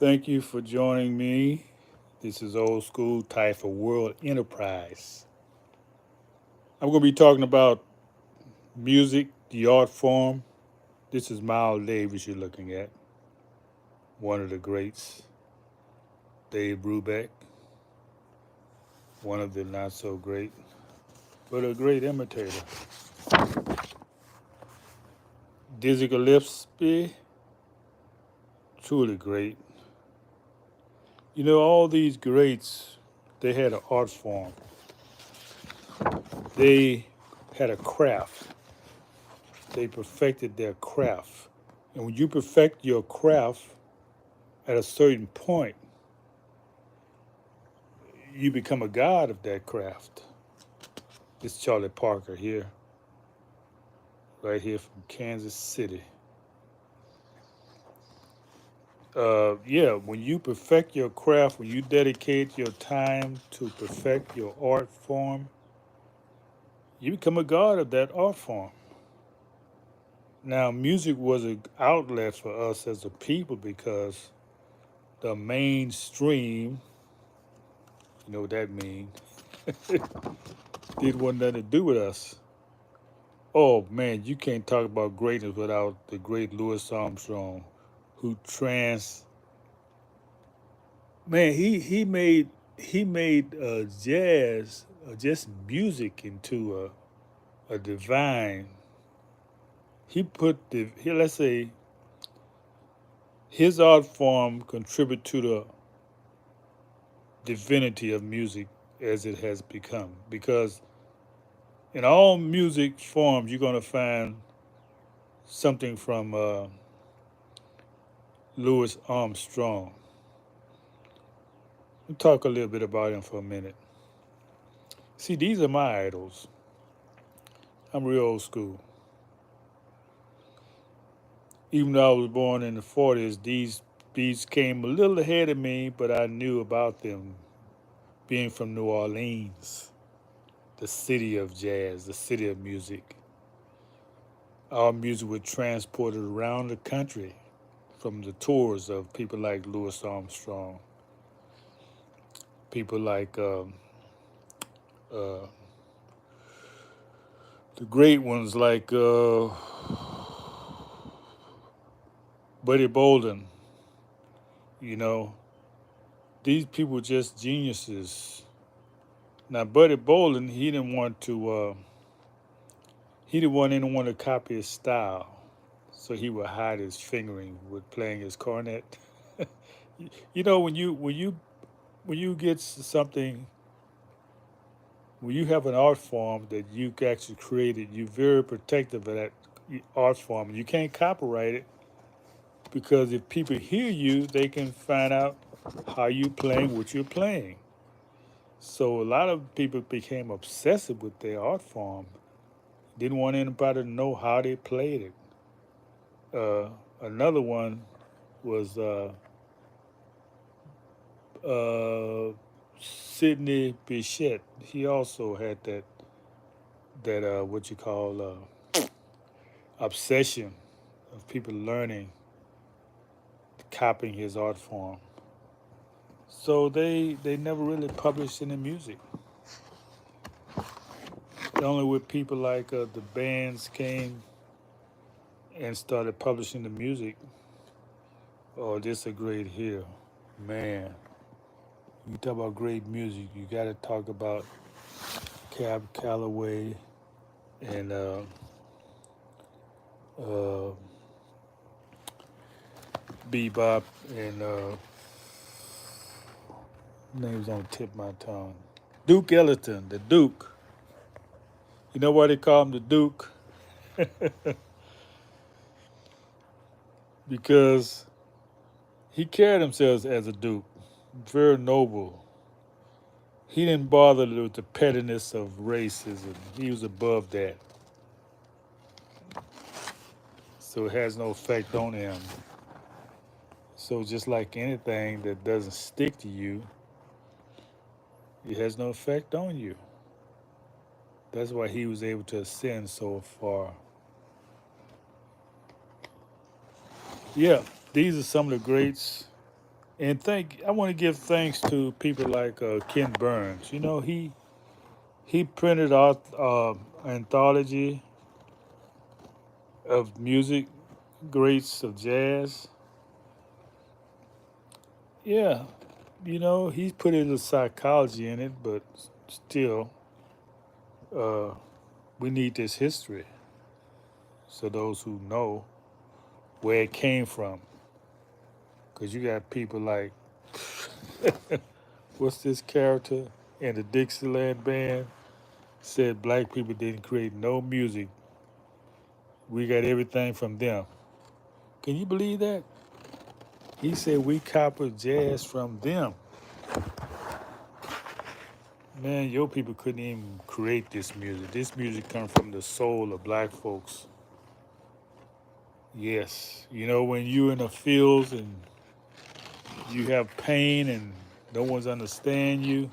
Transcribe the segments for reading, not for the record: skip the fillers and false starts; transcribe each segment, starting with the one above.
Thank you for joining me. This is Old School TAIFA World Enterprise. I'm going to be talking about music, the art form. This is Miles Davis you're looking at, one of the greats. Dave Brubeck, one of the not so great, but a great imitator. Dizzy Gillespie, truly great. You know, all these greats, they had an art form. They had a craft. They perfected their craft. And when you perfect your craft at a certain point, you become a god of that craft. This is Charlie Parker here, right here from Kansas City. Yeah, when you perfect your craft, when you dedicate your time to perfect your art form, you become a god of that art form. Now, music was an outlet for us as a people because the mainstream, you know what that means, didn't want nothing to do with us. Oh man, you can't talk about greatness without the great Louis Armstrong, who man he made jazz, just music into a divine. He put let's say his art form contribute to the divinity of music as it has become. Because in all music forms, you're gonna find something from Louis Armstrong. We'll talk a little bit about him for a minute. See, these are my idols. I'm real old school. Even though I was born in the 40s, these came a little ahead of me, but I knew about them being from New Orleans, the city of jazz, the city of music. Our music was transported around the country from the tours of people like Louis Armstrong, people like uh, the great ones like Buddy Bolden. You know, these people were just geniuses. Now, Buddy Bolden, he didn't want anyone to copy his style, so he would hide his fingering with playing his cornet. You know, when you get something, when you have an art form that you actually created, you're very protective of that art form. You can't copyright it because if people hear you, they can find out how you playing what you're playing. So a lot of people became obsessive with their art form. Didn't want anybody to know how they played it. Another one was uh, Sidney Bechet. He also had that what you call obsession of people learning, copying his art form. So they never really published any music. Only with people like the bands came and started publishing the music. Oh, this a great here, man. You talk about great music, you got to talk about Cab Calloway and uh, Bebop and names on the tip of my tongue. Duke Ellington, the Duke. You know why they call him the Duke? Because he carried himself as a Duke, very noble. He didn't bother with the pettiness of racism. He was above that. So it has no effect on him. So just like anything that doesn't stick to you, it has no effect on you. That's why he was able to ascend so far. Yeah, these are some of the greats And I want to give thanks to people like Ken Burns. You know, he printed out anthology of music, greats of jazz. Yeah, you know, he's put a little psychology in it, but still, uh, we need this history so those who know where it came from. Because you got people like, what's this character in the Dixieland band? Said black people didn't create no music. We got everything from them. Can you believe that? He said we copied jazz from them. Man, your people couldn't even create this music. This music comes from the soul of black folks. Yes. You know, when you're in the fields and you have pain and no one's understand you,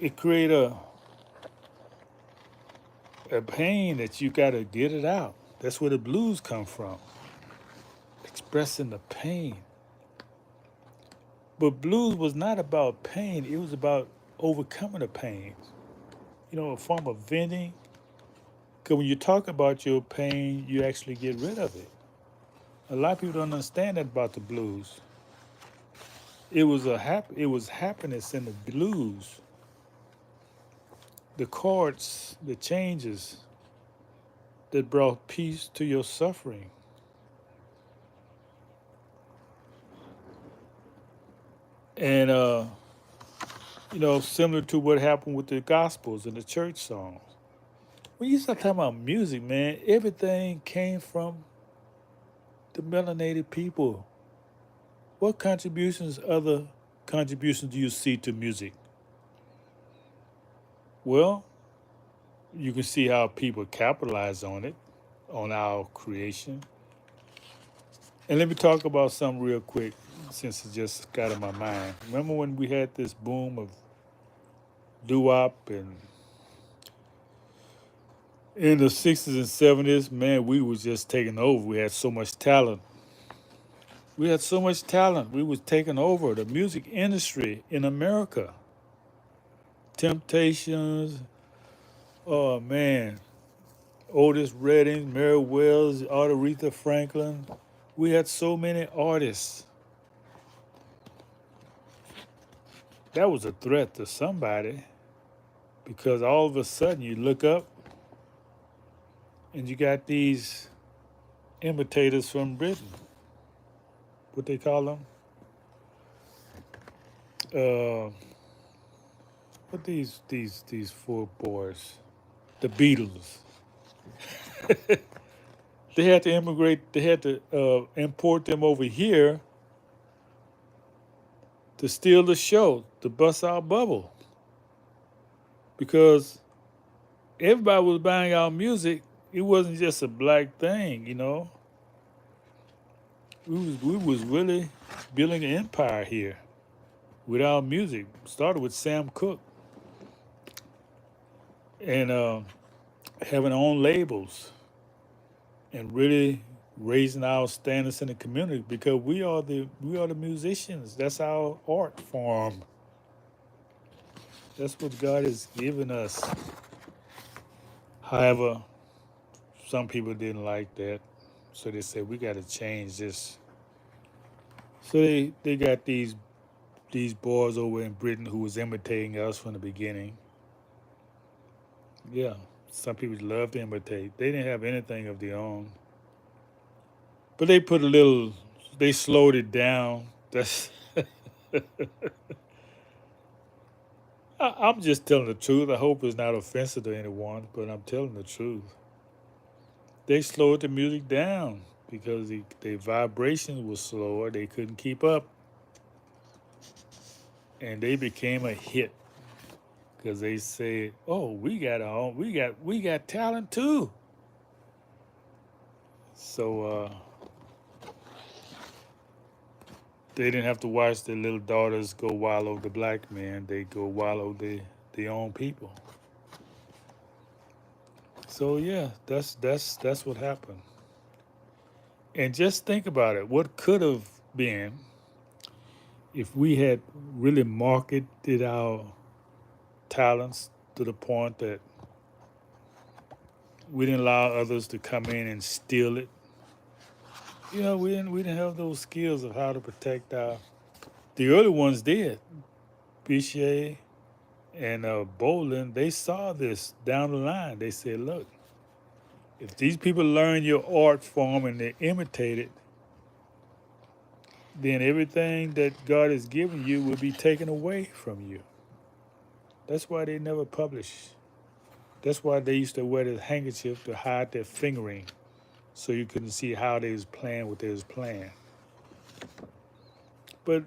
it create a pain that you got to get it out. That's where the blues come from, expressing the pain. But blues was not about pain. It was about overcoming the pain. You know, a form of venting. Because when you talk about your pain, you actually get rid of it. A lot of people don't understand that about the blues. It was happiness in the blues. The chords, the changes that brought peace to your suffering. And you know, similar to what happened with the gospels and the church songs. When you start talking about music, man, everything came from the melanated people. What other contributions do you see to music? Well, you can see how people capitalize on it, on our creation. And let me talk about something real quick since it just got in my mind. Remember when we had this boom of doo-wop and in the 60s and 70s, man, we was just taking over. We had so much talent. We had so much talent. We was taking over the music industry in America. Temptations, oh man, Otis Redding, Mary Wells, Aretha Franklin. We had so many artists. That was a threat to somebody because all of a sudden you look up and you got these imitators from Britain. What they call them? Uh, what these four boys? The Beatles. They had to immigrate. They had to import them over here to steal the show, to bust our bubble, because everybody was buying our music. It wasn't just a black thing, you know. We was really building an empire here with our music. Started with Sam Cooke and having our own labels and really raising our standards in the community because we are the musicians. That's our art form. That's what God has given us. However, some people didn't like that, so they said we got to change this. So they got these boys over in Britain who was imitating us from the beginning. Yeah, some people love to imitate. They didn't have anything of their own, but they put a little. They slowed it down. That's. I'm just telling the truth. I hope it's not offensive to anyone, but I'm telling the truth. They slowed the music down because the vibrations was slower. They couldn't keep up, and they became a hit because they said, "Oh, we got talent too." So they didn't have to watch their little daughters go wallow the black man. They go wallow their own people. So yeah, that's what happened. And just think about it. What could have been if we had really marketed our talents to the point that we didn't allow others to come in and steal it. We didn't have those skills of how to protect our. The early ones did. Bichet and Bolin, they saw this down the line. They said, look, if these people learn your art form and they imitate it, then everything that God has given you will be taken away from you. That's why they never published. That's why they used to wear this handkerchief to hide their fingering, so you couldn't see how they was playing what they was playing. But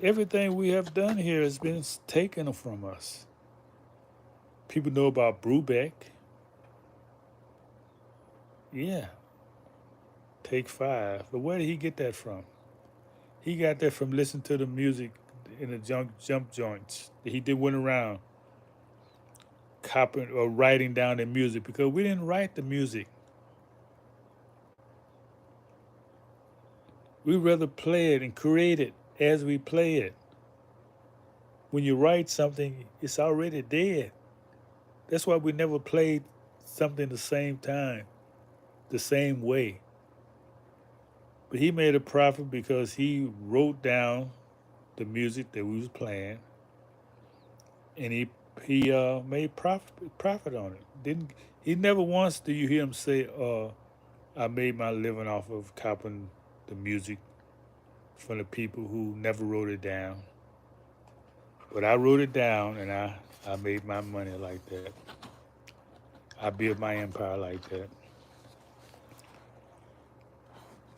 everything we have done here has been taken from us. People know about Brubeck. Yeah, Take Five. But where did he get that from? He got that from listening to the music in the jump joints. He did went around copying or writing down the music because we didn't write the music. We rather play it and create it as we play it. When you write something, it's already dead. That's why we never played something the same time, the same way. But he made a profit because he wrote down the music that we was playing, and he made profit on it. Didn't he? Never once do you hear him say, "I made my living off of copying the music from the people who never wrote it down." But I wrote it down, and I made my money like that. I built my empire like that.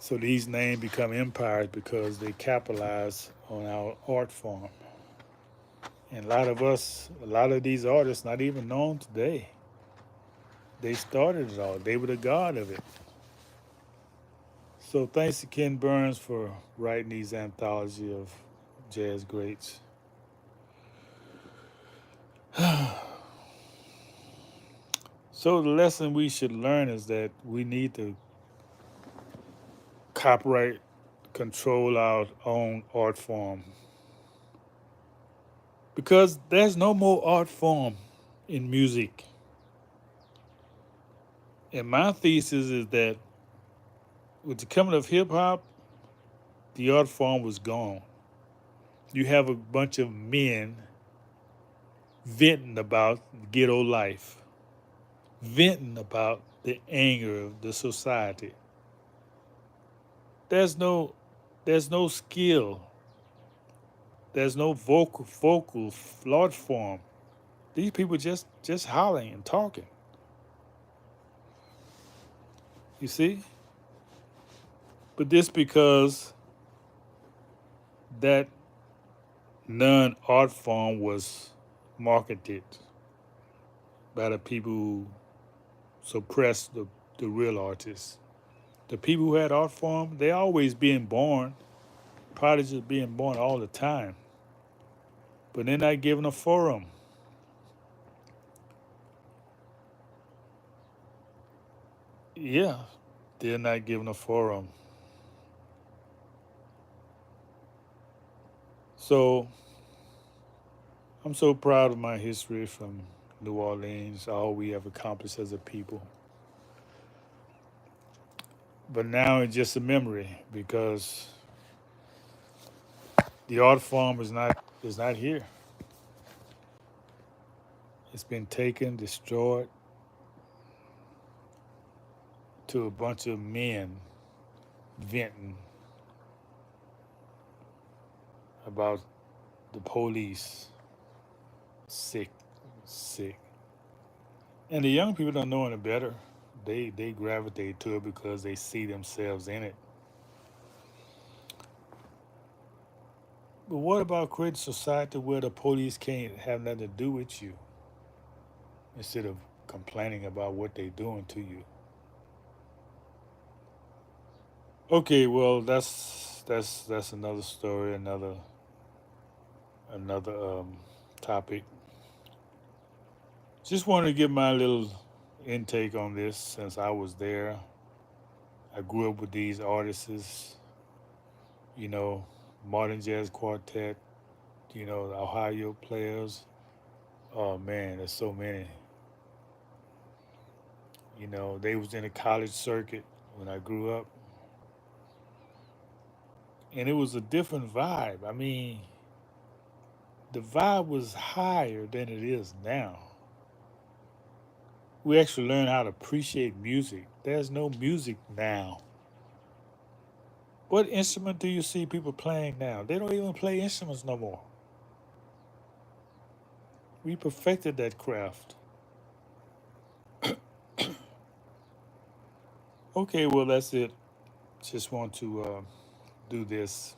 So these names become empires because they capitalize on our art form. And a lot of these artists, not even known today, they started it all. They were the god of it. So thanks to Ken Burns for writing these anthology of jazz greats. So the lesson we should learn is that we need to copyright control our own art form. Because there's no more art form in music. And my thesis is that with the coming of hip hop, the art form was gone. You have a bunch of men venting about ghetto life, venting about the anger of the society. There's no there's no skill. There's no vocal art form. These people just hollering and talking. You see? But this because that non art form was marketed by the people who suppressed the real artists. The people who had art form, they always being born, prodigies being born all the time. But they're not given a forum. Yeah, they're not given a forum. So I'm so proud of my history from New Orleans, all we have accomplished as a people. But now it's just a memory because the art form is not here. It's been taken, destroyed to a bunch of men venting about the police. Sick, sick. And the young people don't know any better. They gravitate to it because they see themselves in it. But what about creating a society where the police can't have nothing to do with you instead of complaining about what they're doing to you? Okay, well that's another story, another topic. Just wanted to give my little intake on this since I was there. I grew up with these artists. you know, modern jazz quartet, the Ohio players. Oh man, there's so many. They was in a college circuit when I grew up, and it was a different vibe. I mean, the vibe was higher than it is now. We actually learned how to appreciate music. There's no music now. What instrument do you see people playing now? They don't even play instruments no more. We perfected that craft. Okay, well, that's it. Just want to do this